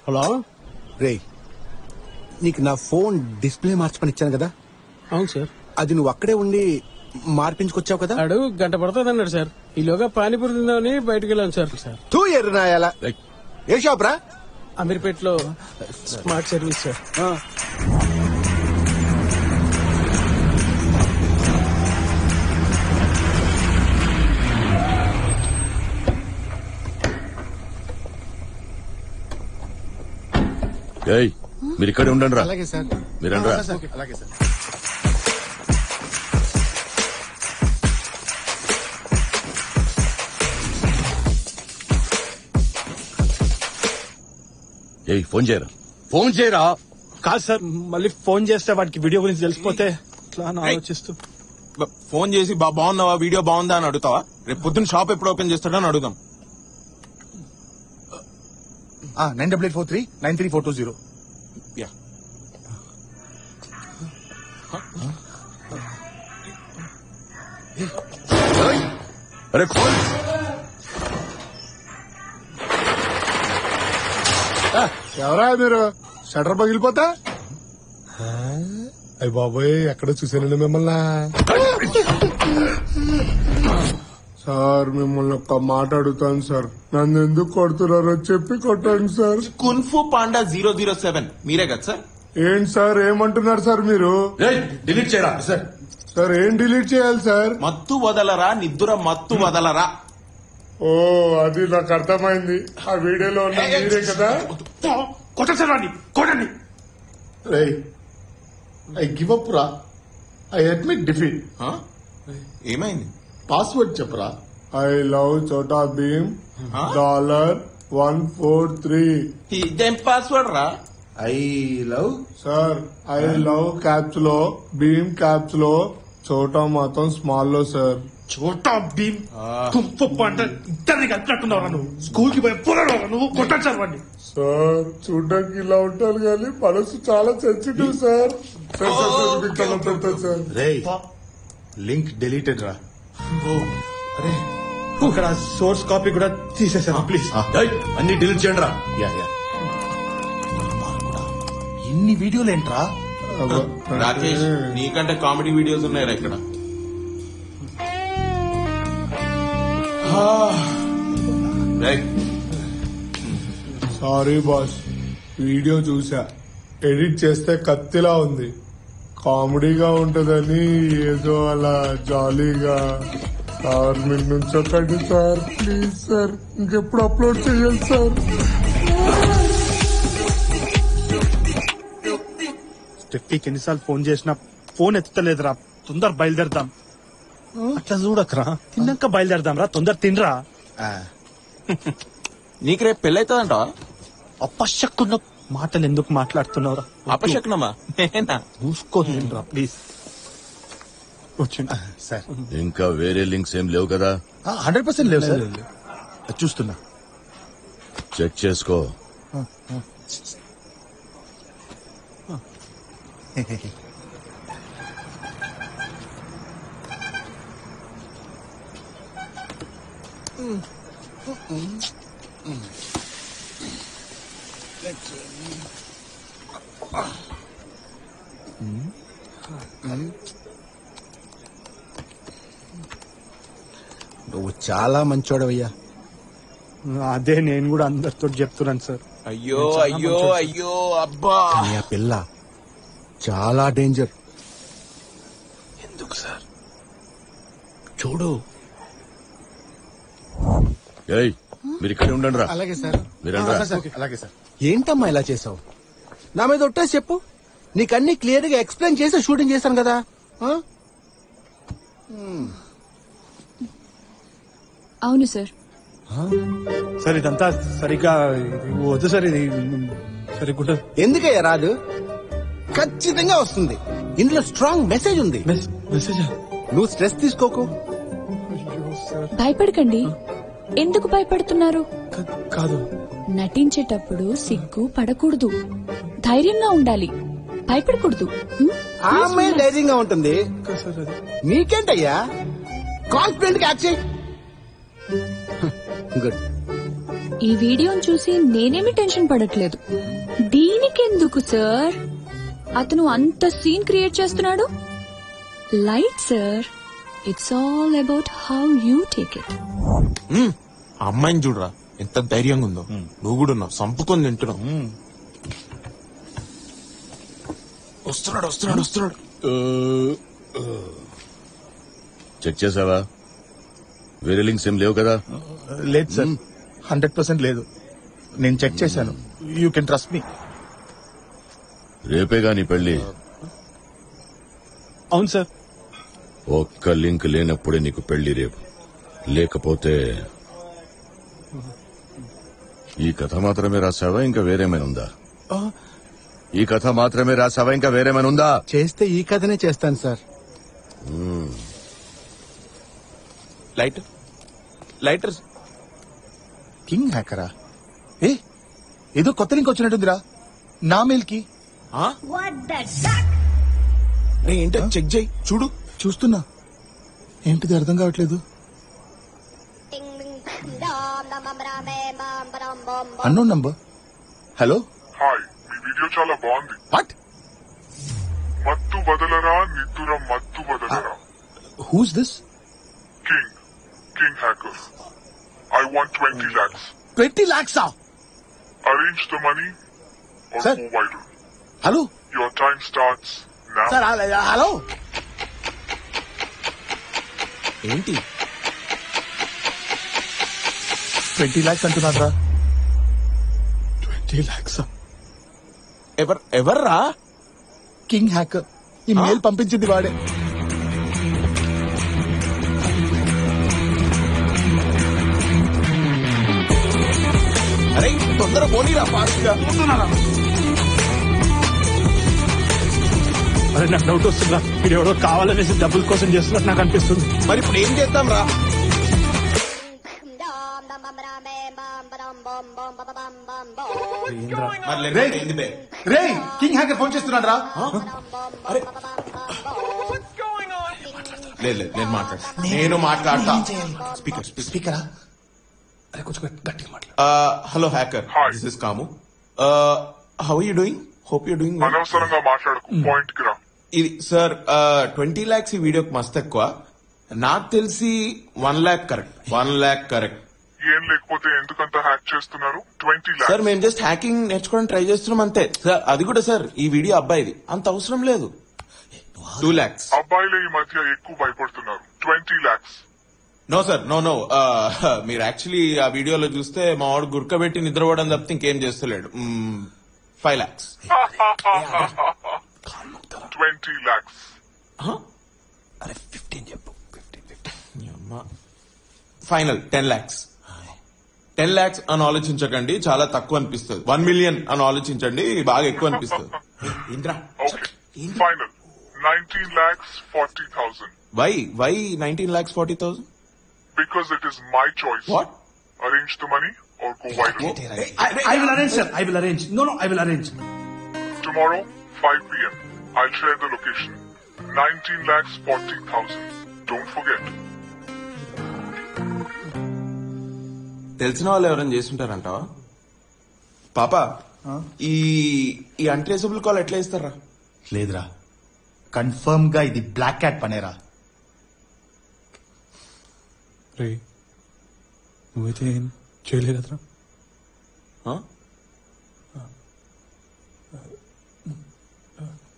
Hello రే, నీకు నా phone display మార్చమని ఇచ్చాను కదా. అవును సార్. అది నువ్వు అక్కడే ఉండి మార్పించుకొచ్చావు కదా. ఆడు గంట పడుతుంది అన్నాడు సార్. ఈలోగా పానీపూరి తిందామని బయటకు వెళ్ళాను సార్. తూ ఎర్రనాయాల ఏ షాప్ రా? అమీర్పేటలో స్మార్ట్ సర్వీస్ సార్. మీరు ఇక్కడే ఉండండి రా. అలాగే సార్. మీరు అలాగే సార్. ఫోన్ చేయరా, ఫోన్ చేయరా. కాదు సార్, మళ్ళీ ఫోన్ చేస్తే వాడికి వీడియో గురించి తెలిసిపోతే ఇట్లా అని ఆలోచిస్తూ. ఫోన్ చేసి బాగున్నావా, వీడియో బాగుందా అని అడుగుతావా? రేపు పొద్దున్న షాప్ ఎప్పుడు ఓపెన్ చేస్తాడని అడుగుదాం. 9843 93420. అరే ఫోన్ ఎవరా మీరు? షటర్ పగిలిపోతా. అయ్య బాబోయ్, ఎక్కడ చూసానండి మిమ్మల్ని. సార్, మిమ్మల్ని ఒక్క మాట అడుగుతాను సార్. నన్ను ఎందుకు కొడుతున్నారో చెప్పి కొట్టండి సార్. కున్ఫు పాండా 007 మీరే కదా సార్? ఏంటి సార్, ఏమంటున్నారు సార్ మీరు? డిలీట్ చేయరా సార్. సార్, ఏం డిలీట్ చేయాలి సార్? మత్తు వదలరా, నిద్ర మత్తు వదలరా. ఓ, అది నాకు అర్థమైంది. ఆ వీడియోలో ఉన్న మీరే కదా. కొట్టండి సార్ వాడిని, కొట్టండి. ఐ గివ్ అప్ రా. I admit defeat. ఏమైంది? పాస్వర్డ్ చెప్పరా. I love Chhota Bheem $143. ఇదేం పాస్వర్డ్ రా? I love sir. I love caps లో, భీమ్ క్యాప్స్ లో, చోటా మాత్రం స్మాల్ లో సార్. చోటా భీమ్ కుంఫు అంటే ఇద్దరిని కలిపినట్టున్నావు నువ్వు. స్కూల్ కి పోయి పోరాడు నువ్వు. కొట్టండి సార్ వాడిని. సార్, చూడడానికి ఇలా ఉంటారు కానీ మనసు చాలా sensitive sir. Sir, link deleted రా. అరే, ఇక్కడ సోర్స్ కాపీ కూడా తీసేసాను ప్లీజ్. అన్ని డిలీట్ చేయండి రా. ఇన్ని వీడియోలు ఏంట్రా? రాకేష్, నీకంటే కామెడీ వీడియోస్ ఉన్నాయా ఇక్కడ? సారీ బాస్, వీడియో చూసా. ఎడిట్ చేస్తే కత్తిలా ఉంది. కామెడీగా ఉంటదని ఏదో అలా జాలీగా. సార్, మీరు నుంచొకండి సార్, ప్లీజ్ సార్. ఇంకెప్పుడు అప్లోడ్ చేయాలి సార్. స్టెఫీకి ఎన్నిసార్లు ఫోన్ చేసినా ఫోన్ ఎత్తుతలేదురా. తొందర బయలుదేరదాం. అట్లా చూడకరా, తిన్నాక బయలుదేరదాం రా. తొందర తినరా. నీకు రేపు పెళ్ళైతుందంట. అపశక్కున్న మాటలు ఎందుకు మాట్లాడుతున్నావురా? అపశకునమా? నేనా? చూసుకోలేనురా ప్లీజ్. వచ్చింది సార్. ఇంకా వేరే లింక్స్ ఏం లేవు కదా? 100% లేవు సార్. చూస్తున్నా. చెక్ చేసుకో. నువ్వు చాలా మంచోడవయ్యా. అదే నేను కూడా అందరితో చెప్తున్నాను సార్. అయ్యో అయ్యో అయ్యో అబ్బా. కానీ ఆ పిల్ల చాలా డేంజర్. ఎందుకు సార్? చూడు. మీరు ఇక్కడే ఉండండి రా. అలాగే సార్. మీరు అలాగే సార్. ఏంటమ్మా ఇలా చేసావు? నా మీద ఒట్టేసి చెప్పు. నీకన్నీ క్లియర్ గా ఎక్స్ప్లెయిన్ చేసి షూటింగ్ చేశాను కదా. అవును సార్. సార్, ఇదంతా సరిగ్గా వద్దు సార్. ఇది సరిగ్గా ఎందుకయ్యా రాదు? ఖచ్చితంగా వస్తుంది. ఇందులో స్ట్రాంగ్ మెసేజ్ ఉంది. మెసేజ్. నువ్వు స్ట్రెస్ తీసుకోకు. భయపడకండి. ఎందుకు భయపడుతున్నారు? కాదు, నటించేటప్పుడు సిగ్గు పడకూడదు. ధైర్యంగా ఉండాలి. భయపడకూడదు. ఆమె ధైర్యంగా ఉంటుంది. నీకేంటయ్యా? కాన్ఫిడెంట్ గా యాక్ట్ చేయి. గుడ్. ఈ వీడియోని చూసి నేనేమి టెన్షన్ పడట్లేదు. దీనికెందుకు సార్ అతను అంత సీన్ క్రియేట్ చేస్తున్నాడు? Light sir, it's all about how you take it. ఆ అమ్మాయిని చూడరా ఎంత ధైర్యంగా ఉందో. నువ్వు కూడా ఉన్నావు, సంపుకొని తింటున్నావు. వస్తున్నాడు వస్తున్నాడు వస్తున్నాడు. చెక్ చేసావా? వేరే లింక్స్ ఏం లేవు కదా? లేదు సార్, 100% లేదు. నేను చెక్ చేశాను. You can trust me. రేపేగా నీ పెళ్లి. అవును సార్. ఒక్క లింక్ లేనప్పుడే నీకు పెళ్లి రేపు. లేకపోతే ఈ కథ మాత్రమే రాసావా ఇంకా వేరేమైనా ఉందా? ఈ కథ మాత్రమే రాసావా ఇంకా వేరేమైనా ఉందా? చేస్తే ఈ కథనే చేస్తాను సార్. Lighter king హ్యాకరా? ఏదో కొత్త లింక్ వచ్చినట్టుందిరా నా మెయిల్ కి. ఏంటో చెక్ చేయి, చూడు. చూస్తున్నా, ఏంటిది అర్థం కావట్లేదు. Unknown number. హలో, హాయ్, మీ వీడియో చాలా బాగుంది. వాట్? మత్తు బదలరా నిద్దుర మత్తు బదలరా. Who's this? King hacker. I want 20 lakhs. 20 lakhs? Arrange the money or Sir. go viral. Hello Your time starts now. Sir. Hello, ఏంటి 20 lakhs అంటున్నారా? 20 lakhs? ఎవర్రా? King hacker. ఈ మెయిల్ పంపించింది వాడే. అరే తొందర పోనీరా, ఫాస్ట్గా. అరే నాకు డౌట్ వస్తుందా, మీరు ఎవరో కావాలనేసి డబ్బుల కోసం చేస్తున్నట్టు నాకు అనిపిస్తుంది. మరి ఇప్పుడు ఏం చేద్దాం రా? రే, కింగ్ హ్యాకర్ ఫోన్ చేస్తున్నాడు రా. లేదు నేను మాట్లాడతా. స్పీకరా? అరే కొంచెం గట్టిగా మాట్లాడు. Hello hacker, Hi. This is Kamu. How you doing? Hope you doing. అనవసరంగా మాట్లాడకు, పాయింట్ కి రా. ఇది సార్ 20 lakhs ఈ వీడియోకి మస్తు ఎక్కువ. నాకు తెలిసి 1 lakh కరెక్ట్. 1 lakh correct. ఏం లేకపోతే ఎందుకంత హ్యాక్ చేస్తున్నారు? 20 సార్ lakhs. మేము జస్ట్ హ్యాకింగ్ నేర్చుకోవడానికి ట్రై చేస్తున్నాం అంతే సార్. అది కూడా సార్ ఈ వీడియో అబ్బాయిది, అంత అవసరం లేదు. 2 lakhs. అబ్బాయిలే ఈ మధ్య ఎక్కువ భయపడుతున్నారు. 20 lakhs. No sir, no. మీరు యాక్చువల్లీ ఆ వీడియోలో చూస్తే మా వాడు గుర్కబెట్టి నిద్రపోవడం తప్పితే ఇంకేం చేస్తలేడు. 5 lakhs. 20 lakhs. అరే 15 చెప్పు. 15. Final 10 lakhs. 10 lakhs అని ఆలోచించకండి, చాలా తక్కువ అనిపిస్తుంది. 1 million అని ఆలోచించండి, బాగా ఎక్కువ అనిపిస్తుంది. Indra, Okay. Final. 19 lakhs 40,000. Why 19 lakhs 40,000? Because it is my choice. What? Arrange the money or go viral. I will arrange, sir. I will arrange. No, I will arrange. Tomorrow, 5 p.m. I'll share the location. 19 lakhs 40,000. Don't forget. తెలిసిన వాళ్ళు ఎవరైనా చేస్తుంటారంటావా? పాప, ఈ untraceable call ఎట్లా ఇస్తారా? లేదురా, confirm గా ఇది బ్లాక్ క్యాట్ పనేరా. రే నువ్వైతే ఏం చేయలేదురా.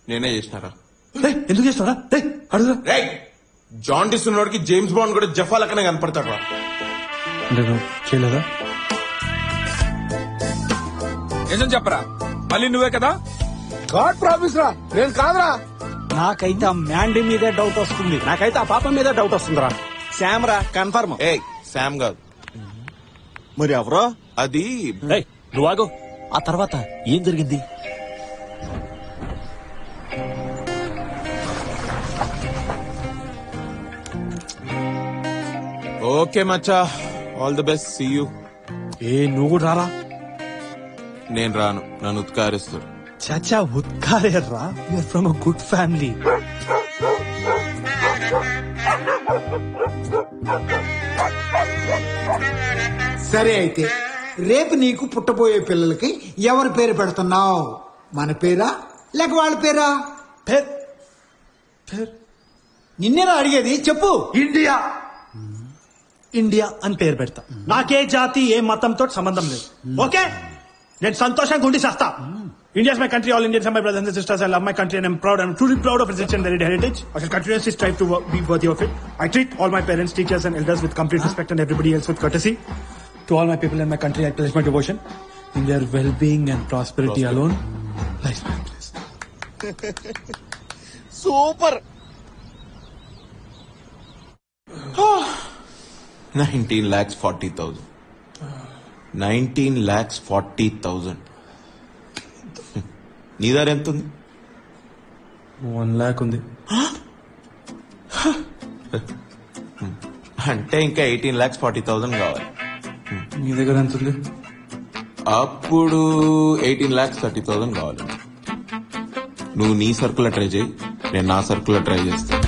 నేనే చేసినారా? ఎందుకు చేస్తారా? అడుగురా. రేయ్, జాండీస్ ఉన్నోడికి జేమ్స్ బాండ్ కూడా జఫా లెక్కనే కనపడతాడు రా. చేయలేదా? నిజం చెప్పరా, మళ్ళీ నువ్వే కదా? గాడ్ ప్రామిస్ రా, నేను కాదురా. నాకైతే ఆ మ్యాండీ మీదే డౌట్ వస్తుంది. నాకైతే ఆ పాప మీదే డౌట్ వస్తుందిరా. శామ్ రా, కన్ఫర్మ్. ఏయ్, శామ్ కాదు. మరి ఎవరో? అది నువ్వు ఆగు. ఆ తర్వాత ఏం జరిగింది? ఓకే మచ్చా, all the best, see you. నువ్వు కూడా రారా? నేను రాను, నన్ను ఉత్కారిస్తాడు. చాచా ఉత్కారేర్రా, you're from a good family. సరే అయితే రేపు నీకు పుట్టబోయే పిల్లలకి ఎవరి పేరు పెడుతున్నావు? మన పేరా లేక వాళ్ళ పేరా? నిన్నేనా అడిగేది, చెప్పు. ఇండియా ఇండియా అని పేరు పెడతా. నాకే జాతి ఏ మతంతో సంబంధం లేదు. ఓకే, నేను సంతోషంగా ఉండి చేస్తా. India is my country. All Indians are my brothers and sisters. I love my country and I'm proud. I'm truly proud of its rich and varied heritage. I shall continuously strive to be worthy of it. I treat all my parents, teachers and elders with complete respect and everybody else with courtesy. To all my people in my country, I pledge my devotion. In their well-being and prosperity alone lies my happiness. Super. 19,40,000. 19,40,000. నీ దారి ఎంత ఉంది? 1 lakh ఉంది. అంటే ఇంకా 18,40,000 కావాలి. మీ దగ్గర ఎంత ఉంది? అప్పుడు 18,30,000 కావాలి. నువ్వు నీ సర్కులర్ ట్రై చేయి, నేను నా సర్కులర్ ట్రై చేస్తా.